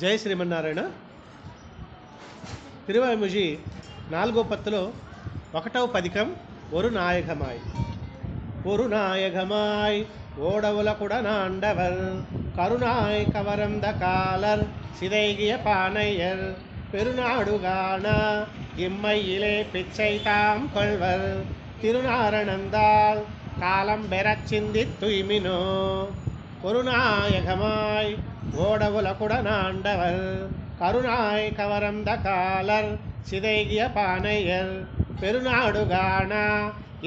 జయ శ్రీమన్నారాయణ. తిరువాయిముజి 4వ పత్తులో 1వ పదికం ஒரு நாயகமாய். ஒரு நாயகமாய் ஓடவுலகுடனாண்டவர் கருணாய் கவரந்த காலர் சிதைகிய பானையர் பெருநாடுகாண இம்மையிலே பிச்சை தாம் கொள்வர் திருநாரணந்தால் காலம் பெறச் சிந்தித் துய்மினோ. ஒரு நாயகமாய் ஓடவுலகுடனாண்டவர் கருணாய் கவரந்த காலர் சிதைகிய பானையர் பெருநாடுகாண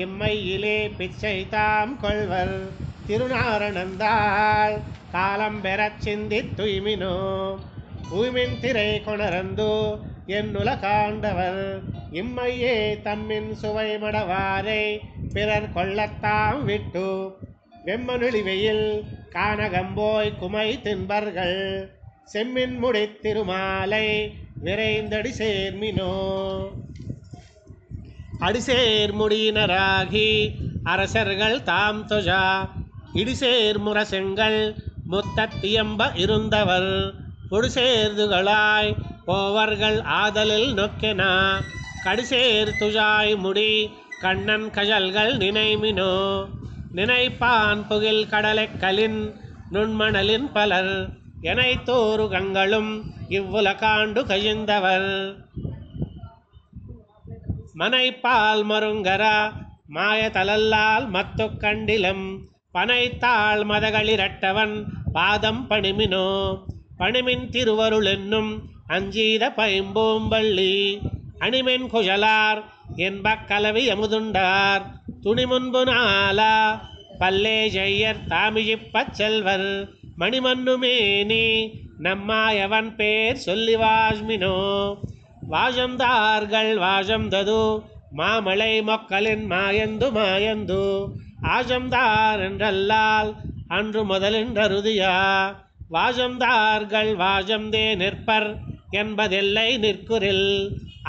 இம்மையிலே பிச்சை தாம் கொள்வர் திருநாரணந்தால் காலம் பெறச் சிந்தித் துய்மினோ. தூய்மின் திரை கொணரந்து என்னுல காண்டவர் இம்மையே தம்மின் சுவை மடவாரை பிறர் கொள்ளத்தாம் விட்டு வெம்மனுளி வெயில் கானகம்போய் குமை தின்பர்கள் செம்மின் முடித் திருமாலை விரைந்தடி சேர்மினோ. அடிசேர் முடியினராகி அரசர்கள் தாம் தொழா இடிசேர் முரசெங்கள் முத்தத்தியம்ப இருந்தவர் பொடிசேர்துகளாய் போவர்கள் ஆதலில் நொக்கெனா கடிசேர் துழாய் முடி கண்ணன் கஜல்கள் நினைமினோ. நினைப்பான் புகில் கடலைக்கலின் நுண்மணலின் பலர் எனைத்தோரு கங்களும் இவ்வுலகாண்டு கழிந்தவர் மனைப்பால் மருங்கரா மாயதலல்லால் மத்து கண்டிலம் பனைத்தாள் மதகளிரட்டவன் பாதம் பணிமினோ. பணிமின் திருவருள் என்னும் அஞ்சீத பைம்போம்பள்ளி அணிமென் குழலார் என்பக் கலவி அமுதுண்டார் துணிமுன்பு நாளா பல்லே ஜெய்யர் தாமிழிப்பச் செல்வர் மணிமன்னுமேனி நம்மாயவன் பேர் சொல்லி வாஜ்மினோ. வாஜம்தார்கள் வாஜம்தது மாமலை மொக்கலின் மாயந்து மாயந்து ஆஜம்தார் என்றல்லால் அன்று முதலின்றருதியா வாஜம்தார்கள் வாஜம்தே நிற்பர் என்பதெல்லை நிற்குறில்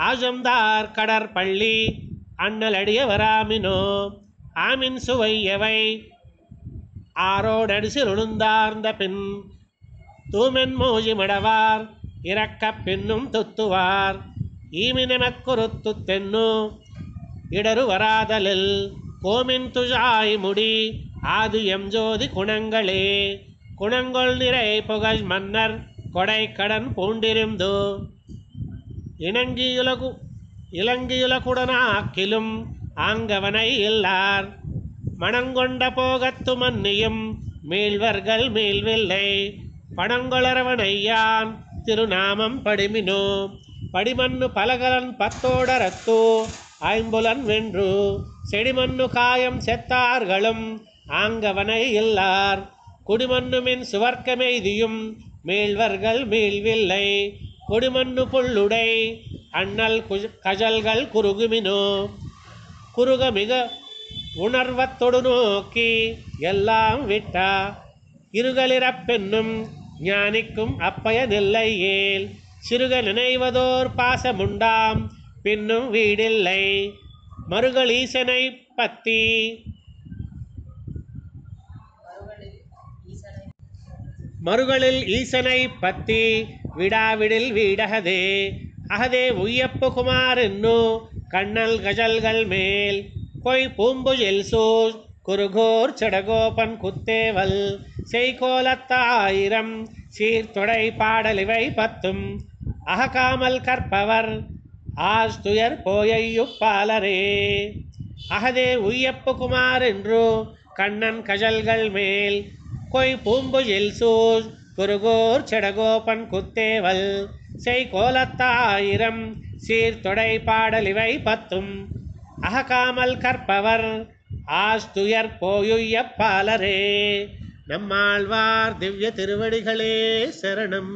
ஆஜம்தார் கடற்பள்ளி அண்ணலடிய வராமினோ. ஆமின் சுவை எவை ஆரோடடிசில் உளுந்தார்ந்த பின் தூமென் மோஜி மடவார் இறக்க பின்னும் துத்துவார் ஈமினமக்குறுத்து தென்னு இடரு வராதலில் கோமின் துழாய் முடி ஆது எம் ஜோதி குணங்களே. குணங்கொள் நிறை புகழ் மன்னர் கொடை கடன் பூண்டிருந்து இலங்கியுலகுடனாக்கிலும் ஆங்கவனை இல்லார் மணங்கொண்ட போகத்து மன்னியும் மீள்வர்கள் மீள்வில்லை பணங்கொளரவனையான் திருநாமம் படிமினோ. படிமண்ணு பலகலன் பத்தோடரத்து ஐம்புலன் வென்று செடிமண்ணு காயம் செத்தார்களும் ஆங்கவனை இல்லார் குடிமண்ணுமின் சுவர்க்கமெய்தியும் மீள்வர்கள் மீள்வில்லை கொடிமண்ணு புல்லுடை அண்ணல் கஜல்கள் குறுகுமினோ. குறுக மிக உணர்வத்தொடு நோக்கி எல்லாம் விட்டா இருகளிறப்பென்னும் ஞானிக்கும் அப்பயனில்லை ஏல் சிறுக நினைவதோர் பாசமுண்டாம் பின்னும் வீடில்லை. மருகளீசனை பத்தி மருகளில் ஈசனை பத்தி விடாவிடில் வீடகதே அகதே உய்யப்பு குமார் என்னு கண்ணல் கஜல்கள் மேல் கொய் பூம்புயில் சூழ் குருகோர் செடகோபன் குத்தேவல் செய்கோலத்தாயிரம் சீர்தொடை பாடலிவை பத்தும் அககாமல் கற்பவர் ஆஸ்துயர் போயையுப்பாலரே. அகதே உய்யப்பு குமார் என்று கண்ணன் கஜல்கள் மேல் கொய் பூம்புயில் சூழ் குருகோர் செடகோபன் குத்தேவல் செய்கோலத்தாயிரம் சீர்தொடை பாடலிவை பத்தும் அககாமல் கற்பவர் ஆஸ்துயர் போயுய்யப்பாலரே. நம்மாழ்வார் திவ்ய திருவடிகளே சரணம்.